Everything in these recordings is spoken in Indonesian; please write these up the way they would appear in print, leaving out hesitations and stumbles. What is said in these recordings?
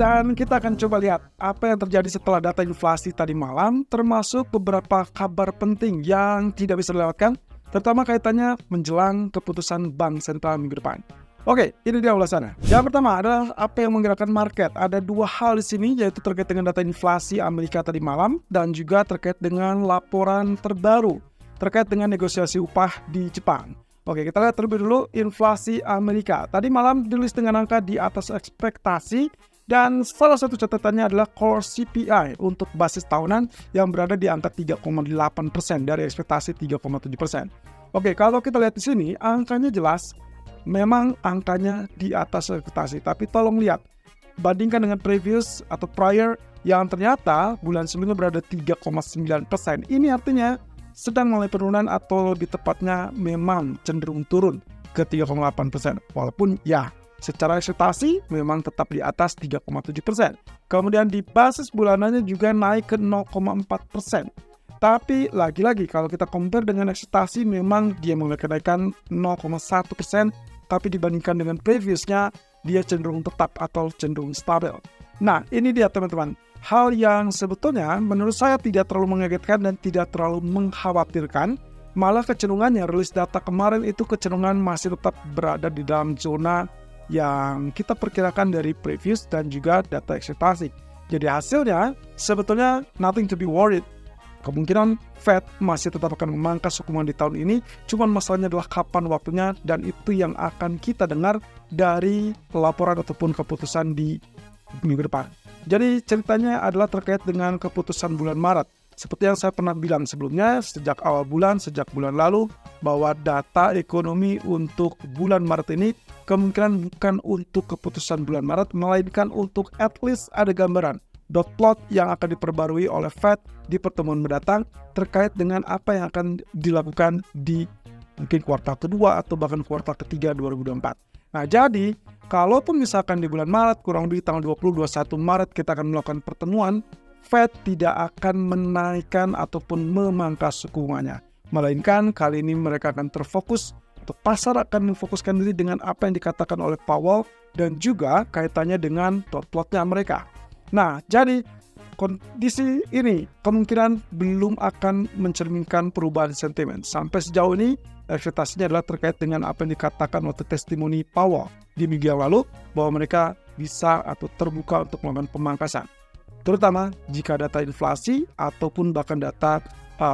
Dan kita akan coba lihat apa yang terjadi setelah data inflasi tadi malam, termasuk beberapa kabar penting yang tidak bisa dilewatkan, terutama kaitannya menjelang keputusan Bank Sentral minggu depan. Oke, ini dia ulasannya. Yang pertama adalah apa yang menggerakkan market. Ada dua hal di sini, yaitu terkait dengan data inflasi Amerika tadi malam dan juga terkait dengan laporan terbaru terkait dengan negosiasi upah di Jepang. Oke, kita lihat terlebih dulu inflasi Amerika. Tadi malam dirilis dengan angka di atas ekspektasi dan salah satu catatannya adalah core CPI untuk basis tahunan yang berada di angka 3,8% dari ekspektasi 3,7%. Oke, kalau kita lihat di sini angkanya jelas memang angkanya di atas ekspektasi, tapi tolong lihat bandingkan dengan previous atau prior yang ternyata bulan sebelumnya berada 3,9%. Ini artinya sedang mulai penurunan atau lebih tepatnya memang cenderung turun ke 3,8%. Walaupun ya secara ekspektasi memang tetap di atas 3,7%. Kemudian di basis bulanannya juga naik ke 0,4%. Tapi lagi-lagi kalau kita compare dengan ekspektasi memang dia mengalami kenaikan 0,1%. Tapi dibandingkan dengan previousnya dia cenderung tetap atau cenderung stabil. Nah ini dia teman-teman. Hal yang sebetulnya menurut saya tidak terlalu mengagetkan dan tidak terlalu mengkhawatirkan. Malah kecenderungannya rilis data kemarin itu kecenderungan masih tetap berada di dalam zona yang kita perkirakan dari previous dan juga data ekspektasi. Jadi hasilnya sebetulnya nothing to be worried. Kemungkinan Fed masih tetap akan memangkas suku bunga di tahun ini. Cuman masalahnya adalah kapan waktunya dan itu yang akan kita dengar dari laporan ataupun keputusan di minggu depan. Jadi ceritanya adalah terkait dengan keputusan bulan Maret. Seperti yang saya pernah bilang sebelumnya, sejak awal bulan, sejak bulan lalu, bahwa data ekonomi untuk bulan Maret ini kemungkinan bukan untuk keputusan bulan Maret, melainkan untuk at least ada gambaran dot plot yang akan diperbarui oleh Fed di pertemuan mendatang terkait dengan apa yang akan dilakukan di mungkin kuartal kedua atau bahkan kuartal ketiga 2024. Nah jadi, kalaupun misalkan di bulan Maret, kurang lebih tanggal 20-21 Maret kita akan melakukan pertemuan, Fed tidak akan menaikkan ataupun memangkas suku bunganya. Melainkan kali ini mereka akan terfokus, atau pasar akan memfokuskan diri dengan apa yang dikatakan oleh Powell dan juga kaitannya dengan dot plotnya mereka. Nah, jadi kondisi ini kemungkinan belum akan mencerminkan perubahan sentimen. Sampai sejauh ini, ekspektasinya adalah terkait dengan apa yang dikatakan oleh testimoni Powell di minggu yang lalu, bahwa mereka bisa atau terbuka untuk melakukan pemangkasan. Terutama jika data inflasi ataupun bahkan data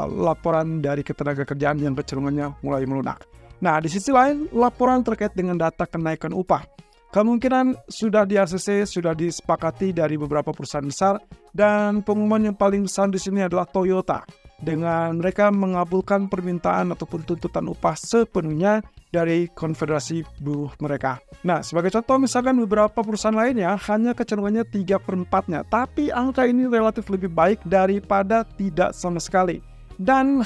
laporan dari ketenagakerjaan yang kecenderungannya mulai melunak. Nah, di sisi lain, laporan terkait dengan data kenaikan upah. Kemungkinan sudah di ACC, sudah disepakati dari beberapa perusahaan besar, dan pengumuman yang paling besar di sini adalah Toyota. Dengan mereka mengabulkan permintaan ataupun tuntutan upah sepenuhnya dari konfederasi buruh mereka. Nah, sebagai contoh misalkan beberapa perusahaan lainnya hanya kecenderungannya 3/4-nya, tapi angka ini relatif lebih baik daripada tidak sama sekali. Dan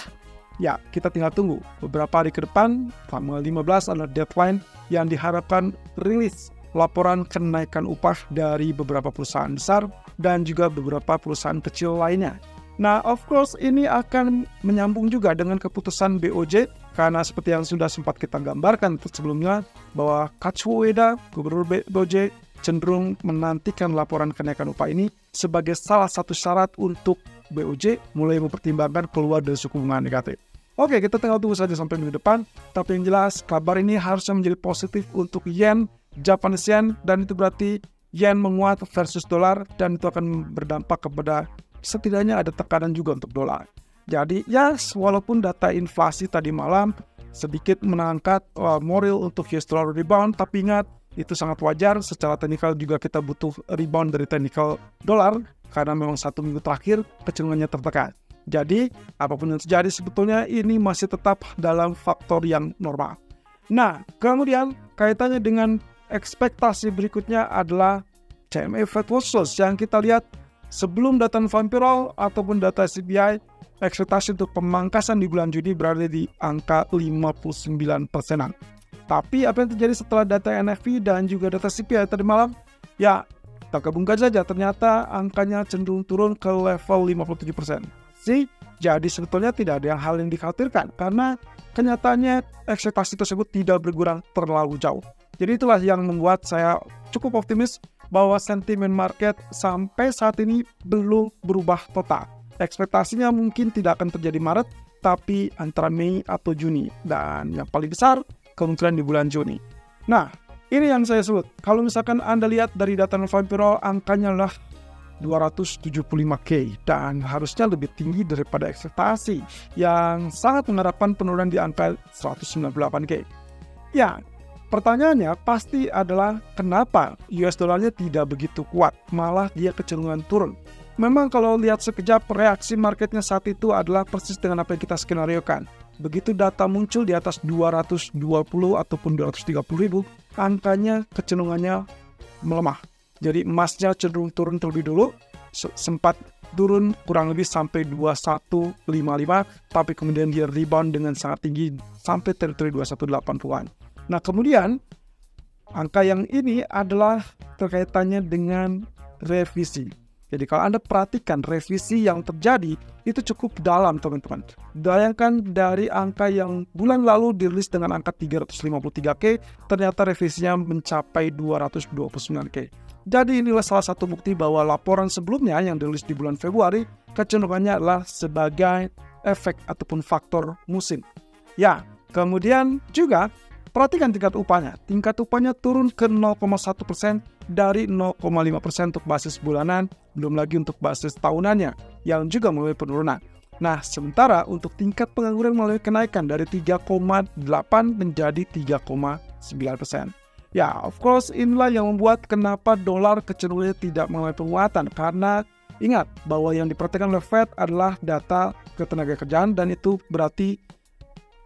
ya, kita tinggal tunggu beberapa hari ke depan, tanggal 15 adalah deadline yang diharapkan rilis laporan kenaikan upah dari beberapa perusahaan besar dan juga beberapa perusahaan kecil lainnya. Nah, of course ini akan menyambung juga dengan keputusan BOJ, karena seperti yang sudah sempat kita gambarkan sebelumnya, bahwa Kazuo Ueda, Gubernur BOJ, cenderung menantikan laporan kenaikan upah ini sebagai salah satu syarat untuk BOJ mulai mempertimbangkan keluar dari suku bunga negatif. Oke, kita tinggal tunggu saja sampai minggu depan. Tapi yang jelas, kabar ini harusnya menjadi positif untuk yen, Japanese yen, dan itu berarti yen menguat versus dolar, dan itu akan berdampak kepada setidaknya ada tekanan juga untuk dolar. Jadi, yes, walaupun data inflasi tadi malam sedikit mengangkat moral untuk US dollar rebound, tapi ingat, itu sangat wajar. Secara teknikal juga kita butuh rebound dari teknikal dolar, karena memang 1 minggu terakhir kecenderungannya tertekan. Jadi, apapun yang terjadi sebetulnya ini masih tetap dalam faktor yang normal. Nah, kemudian kaitannya dengan ekspektasi berikutnya adalah CME Fed Watch Loss yang kita lihat sebelum data non-farm ataupun data CPI, ekspektasi untuk pemangkasan di bulan Juni berada di angka 59%-an. Tapi apa yang terjadi setelah data NFP dan juga data CPI tadi malam? Ya, kita gabungkan saja, ternyata angkanya cenderung turun ke level 57%. Jadi sebetulnya tidak ada hal yang dikhawatirkan karena kenyataannya ekspektasi tersebut tidak berkurang terlalu jauh. Jadi itulah yang membuat saya cukup optimis bahwa sentimen market sampai saat ini belum berubah total. Ekspektasinya mungkin tidak akan terjadi Maret, tapi antara Mei atau Juni. Dan yang paling besar, kemungkinan di bulan Juni. Nah, ini yang saya sebut. Kalau misalkan Anda lihat dari data non-farm payroll, angkanya adalah 275K. Dan harusnya lebih tinggi daripada ekspektasi, yang sangat mengharapkan penurunan di angka 198K. Ya, pertanyaannya pasti adalah kenapa US dollarnya tidak begitu kuat, malah dia kecenderungan turun. Memang kalau lihat sekejap, reaksi marketnya saat itu adalah persis dengan apa yang kita skenariokan. Begitu data muncul di atas 220 ataupun 230 ribu, angkanya kecenderungannya melemah. Jadi emasnya cenderung turun terlebih dulu, sempat turun kurang lebih sampai 2155, tapi kemudian dia rebound dengan sangat tinggi sampai teritori 2180-an. Nah, kemudian angka yang ini adalah terkaitannya dengan revisi. Jadi kalau Anda perhatikan revisi yang terjadi itu cukup dalam, teman-teman. Bayangkan dari angka yang bulan lalu dirilis dengan angka 353K, ternyata revisinya mencapai 229K. Jadi inilah salah satu bukti bahwa laporan sebelumnya yang dirilis di bulan Februari kecenderungannya adalah sebagai efek ataupun faktor musim. Ya, kemudian juga perhatikan tingkat upahnya. Tingkat upahnya turun ke 0,1% dari 0,5% untuk basis bulanan, belum lagi untuk basis tahunannya yang juga mulai penurunan. Nah, sementara untuk tingkat pengangguran mulai kenaikan dari 3,8 menjadi 3,9%. Ya, of course inilah yang membuat kenapa dolar kecenderungannya tidak mengalami penguatan, karena ingat bahwa yang diperhatikan oleh Fed adalah data ketenagakerjaan, dan itu berarti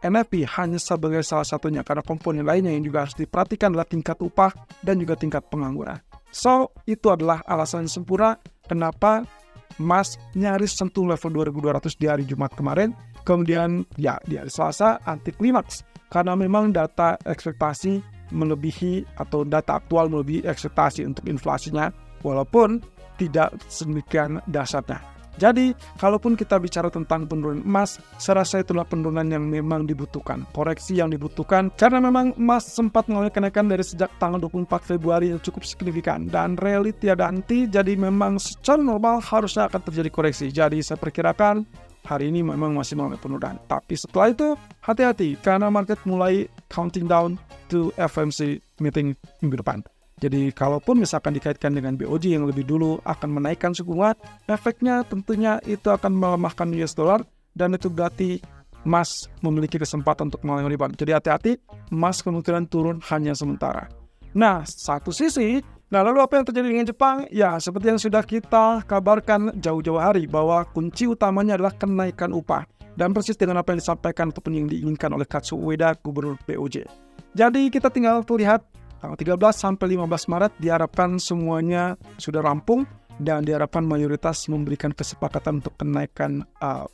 NFP hanya sebagai salah satunya, karena komponen lainnya yang juga harus diperhatikan adalah tingkat upah dan juga tingkat pengangguran. So, itu adalah alasan sempurna kenapa emas nyaris sentuh level 2200 di hari Jumat kemarin. Kemudian ya di hari Selasa anti klimaks, karena memang data ekspektasi melebihi atau data aktual melebihi ekspektasi untuk inflasinya, walaupun tidak sedemikian dasarnya. Jadi, kalaupun kita bicara tentang penurunan emas, saya rasa itulah penurunan yang memang dibutuhkan, koreksi yang dibutuhkan, karena memang emas sempat mengalami kenaikan dari sejak tanggal 24 Februari yang cukup signifikan, dan rally tiada henti, jadi memang secara normal harusnya akan terjadi koreksi. Jadi, saya perkirakan hari ini memang masih mengalami penurunan. Tapi setelah itu, hati-hati, karena market mulai counting down to FOMC meeting minggu depan. Jadi kalaupun misalkan dikaitkan dengan BOJ yang lebih dulu akan menaikkan suku bunga, efeknya tentunya itu akan melemahkan US dollar, dan itu berarti emas memiliki kesempatan untuk mengalami rebound. Jadi hati-hati, emas kemungkinan turun hanya sementara. Nah, satu sisi, lalu apa yang terjadi dengan Jepang? Ya, seperti yang sudah kita kabarkan jauh-jauh hari, bahwa kunci utamanya adalah kenaikan upah. Dan persis dengan apa yang disampaikan ataupun yang diinginkan oleh Kazuo Ueda, Gubernur BOJ. Jadi kita tinggal lihat tanggal 13 sampai 15 Maret diharapkan semuanya sudah rampung, dan diharapkan mayoritas memberikan kesepakatan untuk kenaikan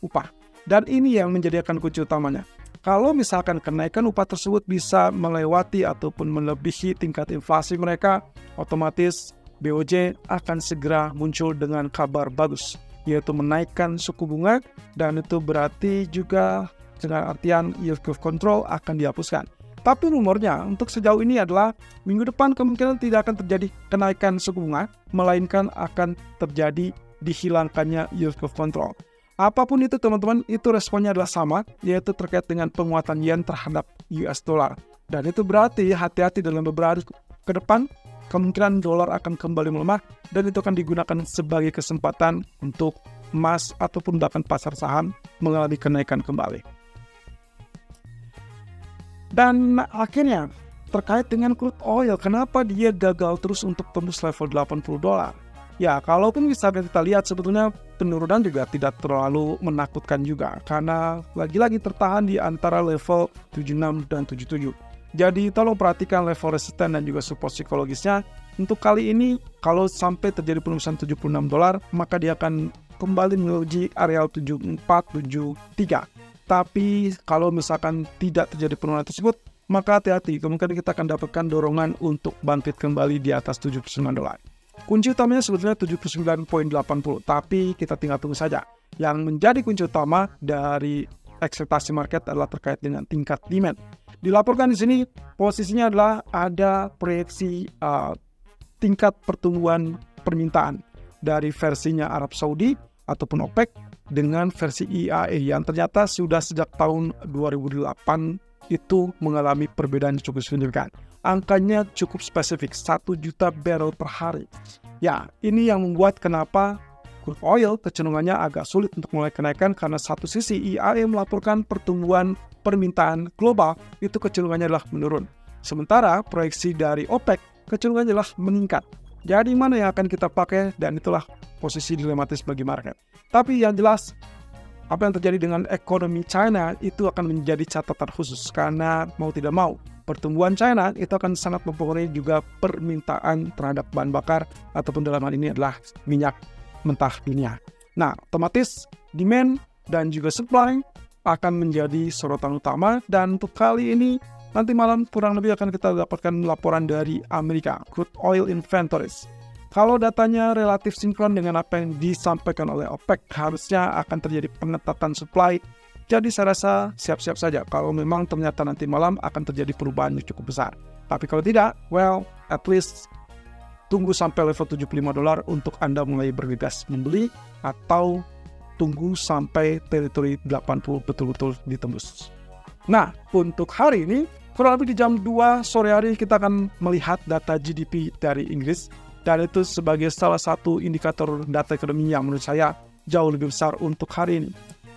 upah. Dan ini yang menjadikan kunci utamanya. Kalau misalkan kenaikan upah tersebut bisa melewati ataupun melebihi tingkat inflasi mereka, otomatis BOJ akan segera muncul dengan kabar bagus, yaitu menaikkan suku bunga, dan itu berarti juga dengan artian yield curve control akan dihapuskan. Tapi rumornya untuk sejauh ini adalah minggu depan kemungkinan tidak akan terjadi kenaikan suku bunga, melainkan akan terjadi dihilangkannya yield curve control. Apapun itu teman-teman, itu responnya adalah sama, yaitu terkait dengan penguatan yen terhadap US dollar. Dan itu berarti hati-hati dalam beberapa hari ke depan, kemungkinan dolar akan kembali melemah, dan itu akan digunakan sebagai kesempatan untuk emas ataupun bahkan pasar saham mengalami kenaikan kembali. Dan akhirnya terkait dengan crude oil, kenapa dia gagal terus untuk tembus level $80? Ya, kalaupun bisa kita lihat sebetulnya penurunan juga tidak terlalu menakutkan juga, karena lagi-lagi tertahan di antara level 76 dan 77. Jadi tolong perhatikan level resisten dan juga support psikologisnya. Untuk kali ini kalau sampai terjadi penembusan $76, maka dia akan kembali menuju area 74-73. Tapi kalau misalkan tidak terjadi penurunan tersebut, maka hati-hati, kemungkinan kita akan dapatkan dorongan untuk bangkit kembali di atas $79. Kunci utamanya sebetulnya 79.80, tapi kita tinggal tunggu saja. Yang menjadi kunci utama dari ekspektasi market adalah terkait dengan tingkat demand. Dilaporkan di sini posisinya adalah ada proyeksi tingkat pertumbuhan permintaan dari versinya Arab Saudi ataupun OPEC dengan versi IEA yang ternyata sudah sejak tahun 2008 itu mengalami perbedaan yang cukup signifikan. Angkanya cukup spesifik, 1 juta barrel per hari. Ya, ini yang membuat kenapa crude oil kecenderungannya agak sulit untuk mulai kenaikan, karena satu sisi IEA melaporkan pertumbuhan permintaan global itu kecenderungannya adalah menurun. Sementara proyeksi dari OPEC kecenderungannya adalah meningkat. Jadi mana yang akan kita pakai, dan itulah posisi dilematis bagi market. Tapi yang jelas, apa yang terjadi dengan ekonomi China itu akan menjadi catatan khusus, karena mau tidak mau pertumbuhan China itu akan sangat mempengaruhi juga permintaan terhadap bahan bakar ataupun dalam hal ini adalah minyak mentah dunia. Nah, otomatis demand dan juga supply akan menjadi sorotan utama, dan untuk kali ini nanti malam kurang lebih akan kita dapatkan laporan dari Amerika, crude oil inventories. Kalau datanya relatif sinkron dengan apa yang disampaikan oleh OPEC, harusnya akan terjadi pengetatan supply. Jadi saya rasa siap-siap saja kalau memang ternyata nanti malam akan terjadi perubahan yang cukup besar. Tapi kalau tidak, well, at least tunggu sampai level $75 untuk Anda mulai bergegas membeli, atau tunggu sampai teritori 80 betul-betul ditembus. Nah, untuk hari ini, kurang lebih di jam 2 sore hari kita akan melihat data GDP dari Inggris. Dan itu sebagai salah satu indikator data ekonomi yang menurut saya jauh lebih besar untuk hari ini.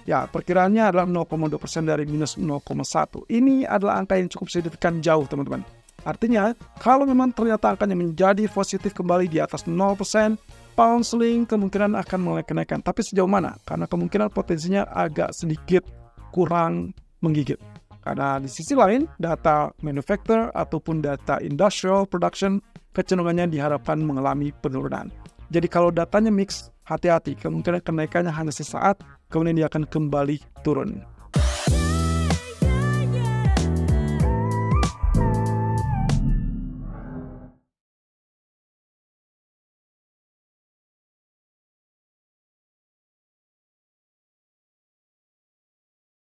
Ya, perkiraannya adalah 0,2% dari minus 0,1. Ini adalah angka yang cukup signifikan jauh, teman-teman. Artinya, kalau memang ternyata angkanya menjadi positif kembali di atas 0%, pound sterling kemungkinan akan mulai kenaikan. Tapi sejauh mana? Karena kemungkinan potensinya agak sedikit kurang menggigit. Karena di sisi lain, data manufacturer ataupun data industrial production kecenderungannya diharapkan mengalami penurunan. Jadi kalau datanya mix, hati-hati, kemungkinan kenaikannya hanya sesaat, kemudian dia akan kembali turun.